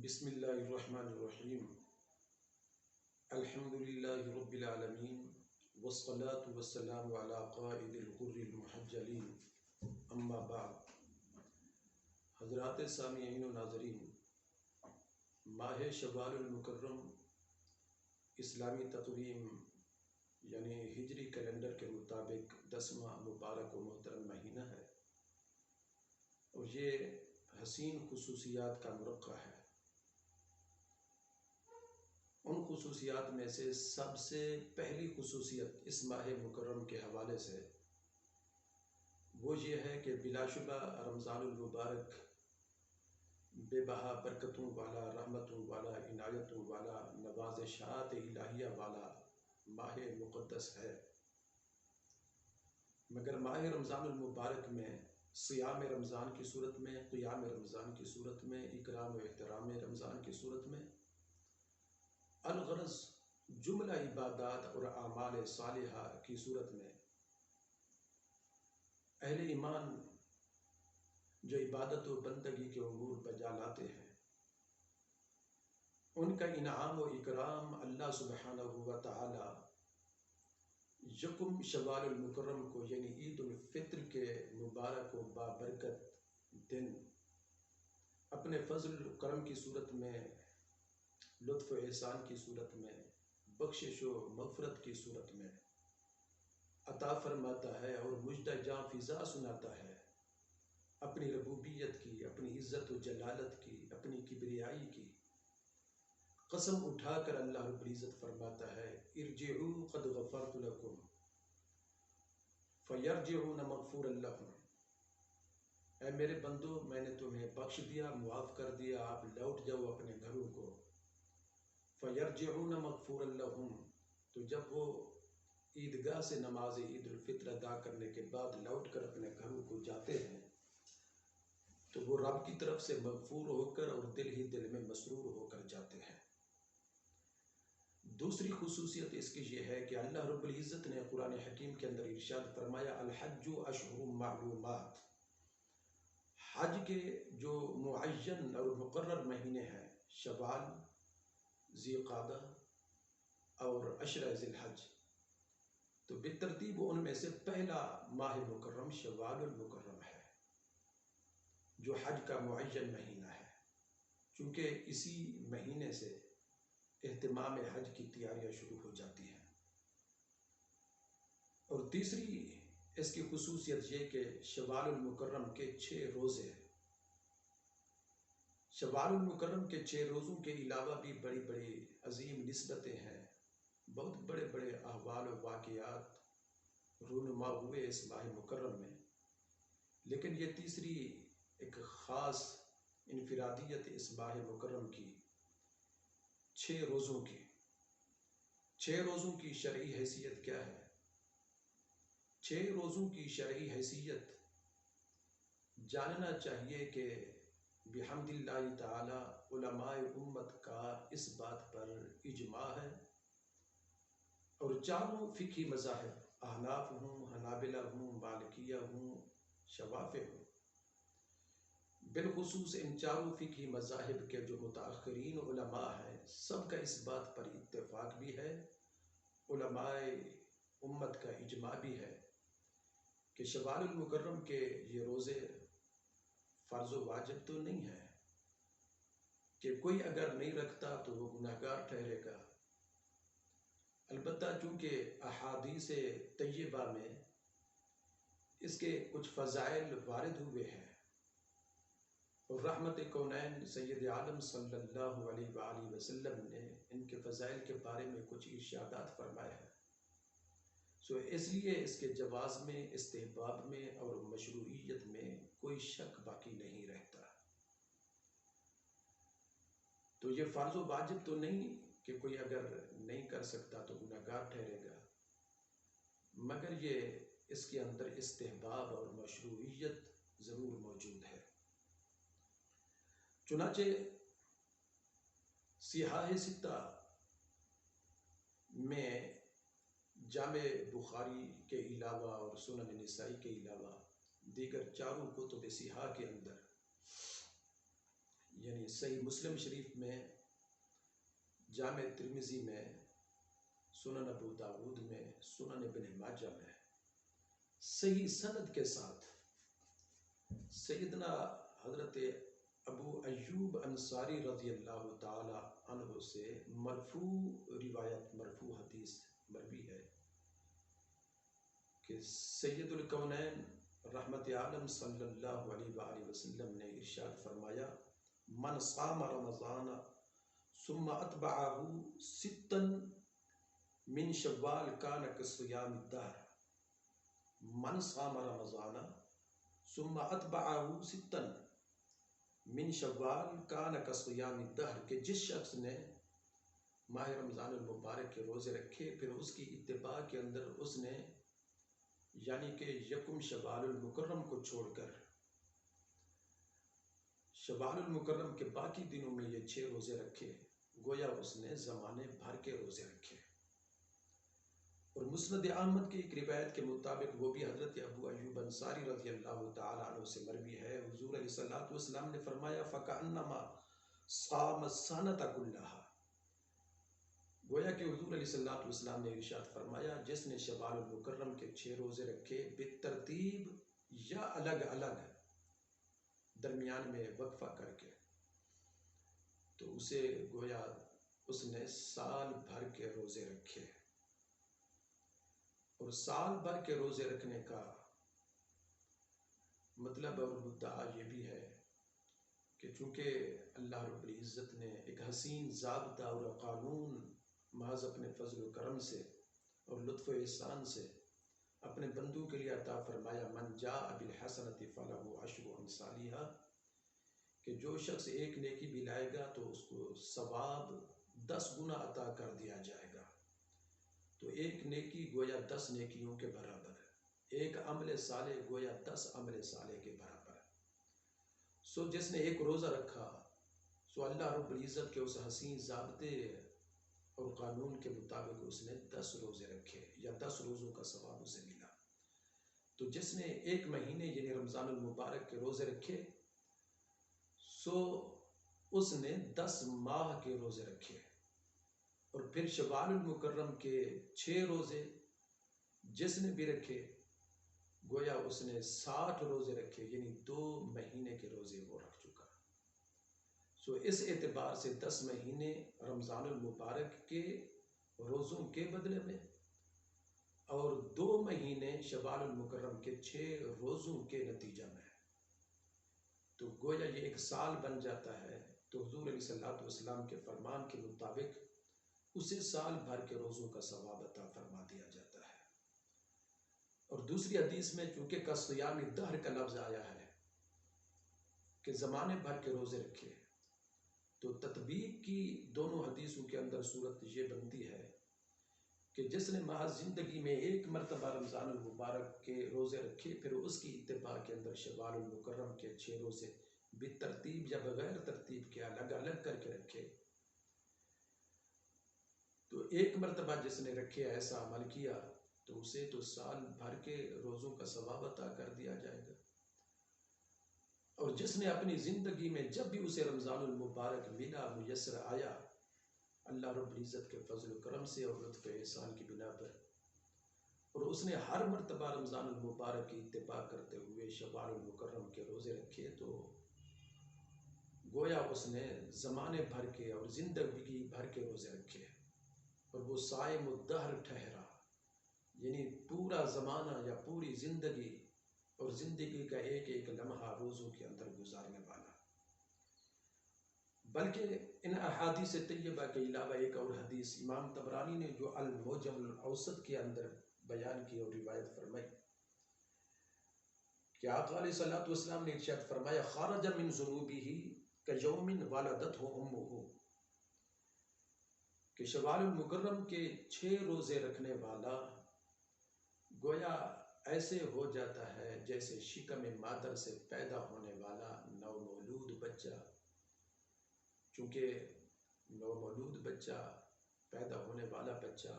بسم اللہ الرحمن الرحیم الحمد للہ رب العالمین والصلاة والسلام علی قائد الغر المحجلین اما بعد۔ حضرات سامعین و ناظرین، ماہ شوال المکرم اسلامی تقویم یعنی ہجری کیلنڈر کے مطابق 10واں مبارک و محترم مہینہ ہے، اور یہ حسین خصوصیات کا مرقع ہے۔ ان خصوصیات میں سے سب سے پہلی خصوصیت اس ماہ مکرم کے حوالے سے وہ یہ ہے کہ بلا شبہ رمضان المبارک بے بہا برکتوں والا، رحمتوں والا، عنایتوں والا، نوازشات الہیہ والا ماہ مقدس ہے، مگر ماہ رمضان المبارک میں صیام رمضان کی صورت میں، قیام رمضان کی صورت میں، اکرام و احترام رمضان کی صورت میں، الغرض جملہ عبادات اور اعمال صالحہ کی صورت میں اہل ایمان جو عبادت و بندگی کے امور بجا لاتے ہیں، ان کا انعام و اکرام اللہ سبحانہ و تعالی یکم شوال المکرم کو یعنی عید الفطر کے مبارک و بابرکت دن اپنے فضل و کرم کی صورت میں، لطف و احسان کی صورت میں، بخشش و مغفرت کی صورت میں عطا فرماتا ہے اور مژدہ جاں فضا سناتا ہے، اپنی ربوبیت کی، اپنی عزت و جلالت کی، اپنی کبریائی کی قسم اٹھا کر اللہ رب العزت فرماتا ہے ارجعوا قد غفرت لکم فیرجعون مغفورا لہم، اے میرے بندو میں نے تمہیں بخش دیا، معاف کر دیا، آپ لوٹ جاؤ اپنے گھروں کو۔ فیرجعون مغفورا لہم، تو جب وہ عیدگاہ سے نماز عید الفطر ادا کرنے کے بعد لوٹ کر اپنے گھروں کو جاتے ہیں تو وہ رب کی طرف سے مغفور ہو کر اور دل ہی دل میں مسرور ہو کر جاتے ہیں۔ دوسری خصوصیت اس کی یہ ہے کہ اللہ رب العزت نے قرآن حکیم کے اندر ارشاد فرمایا الحج اشہر معلومات، حج کے جو معین اور مقرر مہینے ہیں شوال، ذی قعدہ اور عشرہ ذی الحج، تو بالترتیب ان میں سے پہلا ماہ مکرم شوال المکرم ہے جو حج کا معین مہینہ ہے، چونکہ اسی مہینے سے اہتمام حج کی تیاریاں شروع ہو جاتی ہیں۔ اور تیسری اس کی خصوصیت یہ کہ شوال المکرم کے 6 روزے، شوال المکرم کے 6 روزوں کے علاوہ بھی بڑی بڑی عظیم نسبتیں ہیں، بہت بڑے بڑے احوال و واقعات رونما ہوئے اس ماہ مکرم میں، لیکن یہ تیسری ایک خاص انفرادیت اس ماہ مکرم کی 6 روزوں کی 6 روزوں کی شرعی حیثیت کیا ہے؟ 6 روزوں کی شرعی حیثیت جاننا چاہیے کہ بحمد اللہ تعالی علماء امت کا اس بات پر اجماع ہے، اور چاروں فقہی مذاہب احناف ہوں، حنابلہ ہوں، مالکیہ ہوں، شوافع ہوں، بالخصوص ان چاروں فقہی مذاہب کے جو متاخرین علماء ہیں سب کا اس بات پر اتفاق بھی ہے، علماء امت کا اجماع بھی ہے کہ شوال المکرم کے یہ روزے فرض و واجب تو نہیں ہے کہ کوئی اگر نہیں رکھتا تو وہ گناہگار ٹھہرے گا، البتہ چونکہ احادیث طیبہ میں اس کے کچھ فضائل وارد ہوئے ہیں، اور رحمت کونین سید عالم صلی اللہ علیہ وآلہ وسلم نے ان کے فضائل کے بارے میں کچھ ارشادات فرمائے ہیں، اس لیے اس کے جواز میں، استحباب میں اور مشروعیت میں کوئی شک باقی نہیں رہتا۔ تو یہ فرض و واجب تو نہیں کہ کوئی اگر نہیں کر سکتا تو گناہگار ٹھہرے گا، مگر یہ اس کے اندر استحباب اور مشروعیت ضرور موجود ہے۔ چنانچہ صحاح ستہ میں جامع بخاری کے علاوہ اور سنن نسائی کے علاوہ دیگر چاروں کتب صحاح کے اندر یعنی صحیح مسلم شریف میں، جامع ترمذی میں، سنن ابو داود میں، سنن ابن ماجہ میں صحیح سند کے ساتھ سیدنا حضرت ابو ایوب انصاری رضی اللہ تعالی عنہ سے مرفوع روایت، مرفوع حدیث مروی ہے کہ سید الکونین رحمت عالم صلی اللہ علیہ وآلہ وسلم نے ارشاد فرمایا: من صام رمضان ثم اتبعہ ستا من شوال کان کصیام الدہر. من صام رمضان ثم اتبعہ ستا من شوال کان کصیام الدہر، کہ جس شخص نے ماہ رمضان المبارک کے روزے رکھے پھر اس کی اتباع کے اندر اس نے یعنی کہ یکم شوال المکرم کو چھوڑ کر شوال المکرم کے باقی دنوں میں یہ 6 روزے رکھے، گویا اس نے زمانے بھر کے روزے رکھے. اور مسند احمد کی ایک روایت کے مطابق، وہ بھی حضرت ابو ایوب انصاری رضی اللہ تعالی عنہ سے مروی ہے، حضور علیہ الصلوۃ والسلام نے فرمایا: فَكَأَنَّمَا صَامَ السَّنَةَ كُلَّهَا. گویا کہ حضور علیہ الصلوۃ والسلام نے ارشاد فرمایا: جس نے شوال المکرم کے 6 روزے رکھے بالترتیب یا الگ الگ درمیان میں وقفہ کر کے، تو اسے گویا اس نے سال بھر کے روزے رکھے. اور سال بھر کے روزے رکھنے کا مطلب اور مدعا یہ بھی ہے کہ چونکہ اللہ رب العزت نے ایک حسین ضابطہ اور قانون محض اپنے فضل و کرم سے اور لطف و احسان سے اپنے بندوں کے لیے عطا فرمایا: من جاء بالحسنۃ فلہ عشر امثالھا، کہ جو شخص ایک نیکی بھی لائے گا تو اس کو ثواب 10 گنا عطا کر دیا جائے گا. تو ایک نیکی گویا 10 نیکیوں کے برابر ہے، ایک عمل صالح گویا 10 عمل صالح کے برابر ہے. سو جس نے ایک روزہ رکھا، سو اللہ رب العزت کے اس حسین ضابطے اور قانون کے مطابق اس نے 10 روزے رکھے یا 10 روزوں کا ثواب اسے ملا. تو جس نے ایک مہینے یعنی رمضان المبارک کے روزے رکھے، سو اس نے 10 ماہ کے روزے رکھے. اور پھر شوال المکرم کے 6 روزے جس نے بھی رکھے، گویا اس نے 60 روزے رکھے، یعنی 2 مہینے کے روزے وہ رکھ چکا. سو اس اعتبار سے 10 مہینے رمضان المبارک کے روزوں کے بدلے میں اور 2 مہینے شوال المکرم کے 6 روزوں کے نتیجہ میں، تو گویا یہ ایک سال بن جاتا ہے. تو حضور علیہ الصلوۃ والسلام کے فرمان کے مطابق اسے سال بھر کے روزوں کا ثواب عطا فرما دیا جاتا ہے. اور دوسری حدیث میں چونکہ کصیام الدہر کا لفظ آیا ہے کہ زمانے بھر کے روزے رکھے، تو تطبیق کی دونوں حدیثوں کے اندر صورت یہ بنتی ہے کہ جس نے محض زندگی میں ایک مرتبہ رمضان المبارک کے روزے رکھے، پھر اس کی اتباع کے اندر شوال المکرم کے 6 روزے بالترتیب یا بغیر ترتیب کے الگ الگ کر کے رکھے، تو ایک مرتبہ جس نے رکھے، ایسا عمل کیا، تو اسے تو سال بھر کے روزوں کا ثواب عطا کر دیا جائے گا. اور جس نے اپنی زندگی میں جب بھی اسے رمضان المبارک ملا، میسر آیا، اللہ رب العزت کے فضل و کرم سے اور لطف احسان کی بنا پر، اور اس نے ہر مرتبہ رمضان المبارک کی اتباع کرتے ہوئے شوال المکرم کے روزے رکھے، تو گویا اس نے زمانے بھر کے اور زندگی بھر کے روزے رکھے، اور وہ صائم الدہر ٹھہرا، یعنی پورا زمانہ یا پوری زندگی اور زندگی کا ایک ایک لمحہ روزوں کے اندر گزارنے والا. بلکہ ان احادیث طیبہ کے علاوہ ایک اور حدیث امام طبرانی نے جو المعجم الاوسط کے اندر بیان کی اور روایت فرمائی کہ آقا علیہ الصلوۃ والسلام نے ارشاد فرمایا: خرج من ذنوبہ کیوم ولدتہ امہ، کہ شوال المکرم کے 6 روزے رکھنے والا گویا ایسے ہو جاتا ہے جیسے شکم مادر سے پیدا ہونے والا نومولود بچہ. چونکہ نومولود بچہ، پیدا ہونے والا بچہ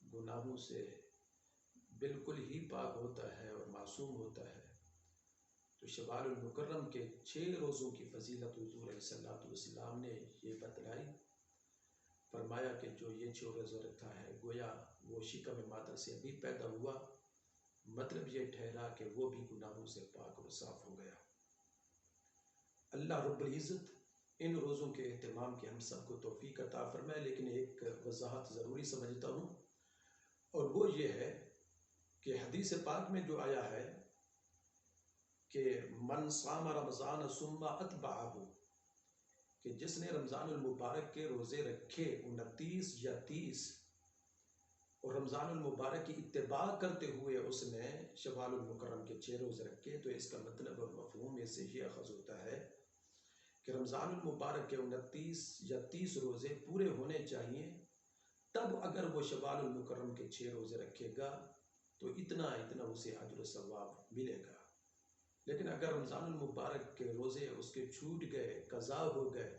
گناہوں سے بالکل ہی پاک ہوتا ہے اور معصوم ہوتا ہے، تو تو شوال المکرم کے 6 روزوں کی فضیلت حضور علیہ الصلوۃ والسلام نے یہ بتلائی. فرمایا کہ جو یہ 6 روزے رکھتا ہے گویا وہ شکم مادر سے ابھی پیدا ہوا، مطلب یہ ٹھہرا کہ وہ بھی گناہوں سے پاک اور صاف ہو گیا. اللہ رب العزت ان روزوں کے اہتمام کی ہم سب کو توفیق عطا فرمائے. لیکن ایک وضاحت ضروری سمجھتا ہوں، اور وہ یہ ہے کہ حدیث پاک میں جو آیا ہے کہ من صام رمضان ثم اتبعہ، کہ جس نے رمضان المبارک کے روزے رکھے 29 یا 30 اور رمضان المبارک کی اتباع کرتے ہوئے اس نے شوال المکرم کے 6 روزے رکھے، تو اس کا مطلب اور مفہوم اس سے یہ اخذ ہوتا ہے کہ رمضان المبارک کے 29 یا 30 روزے پورے ہونے چاہیے، تب اگر وہ شوال المکرم کے 6 روزے رکھے گا تو اتنا اسے اجر و ثواب ملے گا. لیکن اگر رمضان المبارک کے روزے اس کے چھوٹ گئے، قضا ہو گئے،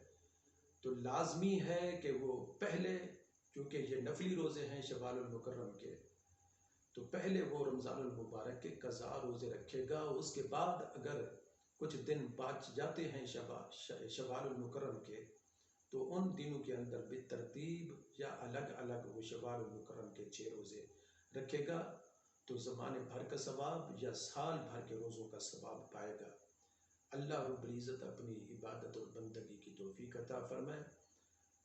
تو لازمی ہے کہ وہ پہلے، چونکہ یہ نفلی روزے ہیں شوال المکرم کے، تو پہلے وہ رمضان المبارک کے قضا روزے رکھے گا. اس کے بعد اگر کچھ دن بچ جاتے ہیں شوال المکرم کے، تو ان دنوں کے اندر بالترتیب یا الگ الگ وہ شوال المکرم کے 6 روزے رکھے گا، تو زمانے بھر کا ثواب یا سال بھر کے روزوں کا ثواب پائے گا. اللہ رب العزت اپنی عبادت اور بندگی کی توفیق عطا فرمائے،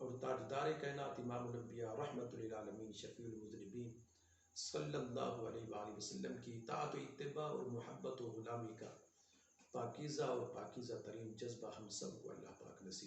اور تاجدار کائنات امام الانبیاء رحمت للعالمین شفیع المذنبین صلی اللہ علیہ وآلہ وسلم کی اطاعت و اتباع اور محبت و غلامی کا پاکیزہ اور پاکیزہ ترین جذبہ ہم سب کو اللہ پاک نصیب